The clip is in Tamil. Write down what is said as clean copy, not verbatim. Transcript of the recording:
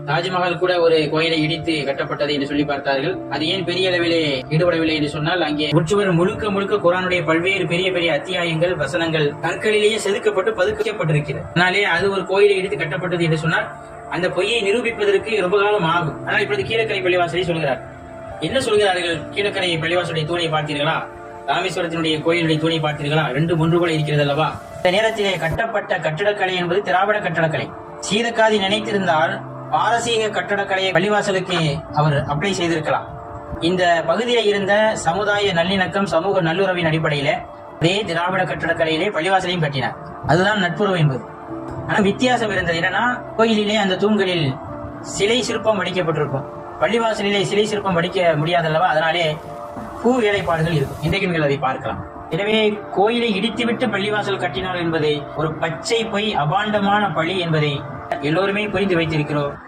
தாஜ்மஹால் கூட ஒரு கோயிலை இடித்து கட்டப்பட்டது என்று சொல்லி பார்த்தார்கள். அது ஏன் பெரிய அளவிலே ஈடுபடவில்லை என்று சொன்னால், அங்கே முற்றுவர் முழுக்க முழுக்க குர்ஆனுடைய பல்வேறு பெரிய பெரிய அத்தியாயங்கள், வசனங்கள் கற்களிலேயே செதுக்கப்பட்டு பதுக்கப்பட்டிருக்கிறது. அதனாலே அது ஒரு கோயிலை இடித்து கட்டப்பட்டது என்று சொன்னால் அந்த பொய்யை நிரூபிப்பதற்கு ரொம்ப காலம் ஆகும். ஆனால் இப்பொழுது கீழக்கரை பள்ளிவாசலை சொல்கிறார். என்ன சொல்கிறார்கள்? கீழக்கரை பள்ளிவாசலுடைய தூணை பார்த்தீர்களா? ராமேஸ்வரத்தினுடைய கோயிலுடைய தூணை பார்த்தீர்களா? ரெண்டும் ஒன்று போல இருக்கிறது அல்லவா? இந்த நேரத்திலே கட்டப்பட்ட கட்டிடக்கலை என்பது திராவிட கட்டடக்கலை. சீதக்காதி நினைத்திருந்தால் பாரசீக கட்டடக்கலையை பள்ளிவாசலுக்கு அவர் அப்ளை செய்திருக்கலாம். இந்த பகுதியில் இருந்த சமுதாய நல்லிணக்கம், சமூக நல்லுறவின் அடிப்படையில அதே திராவிட கட்டடக்கலையிலே பள்ளிவாசலையும் கட்டினார். அதுதான் நட்புறவு என்பது. ஆனா வித்தியாசம் இருந்தது. என்னன்னா, கோயிலிலே அந்த தூண்களில் சிலை சிற்பம் வடிக்கப்பட்டிருக்கும். பள்ளிவாசலிலே சிலை சிற்பம் வடிக்க முடியாதல்லவா? அதனாலே பூ வேலைப்பாடுகள் இருக்கும். இன்றைக்கு நீங்கள் அதை பார்க்கலாம். எனவே கோயிலை இடித்துவிட்டு பள்ளிவாசல் கட்டினார் என்பதை ஒரு பச்சை பொய், அபாண்டமான பழி என்பதை எல்லோருமே புரிந்து வைத்திருக்கிறோம்.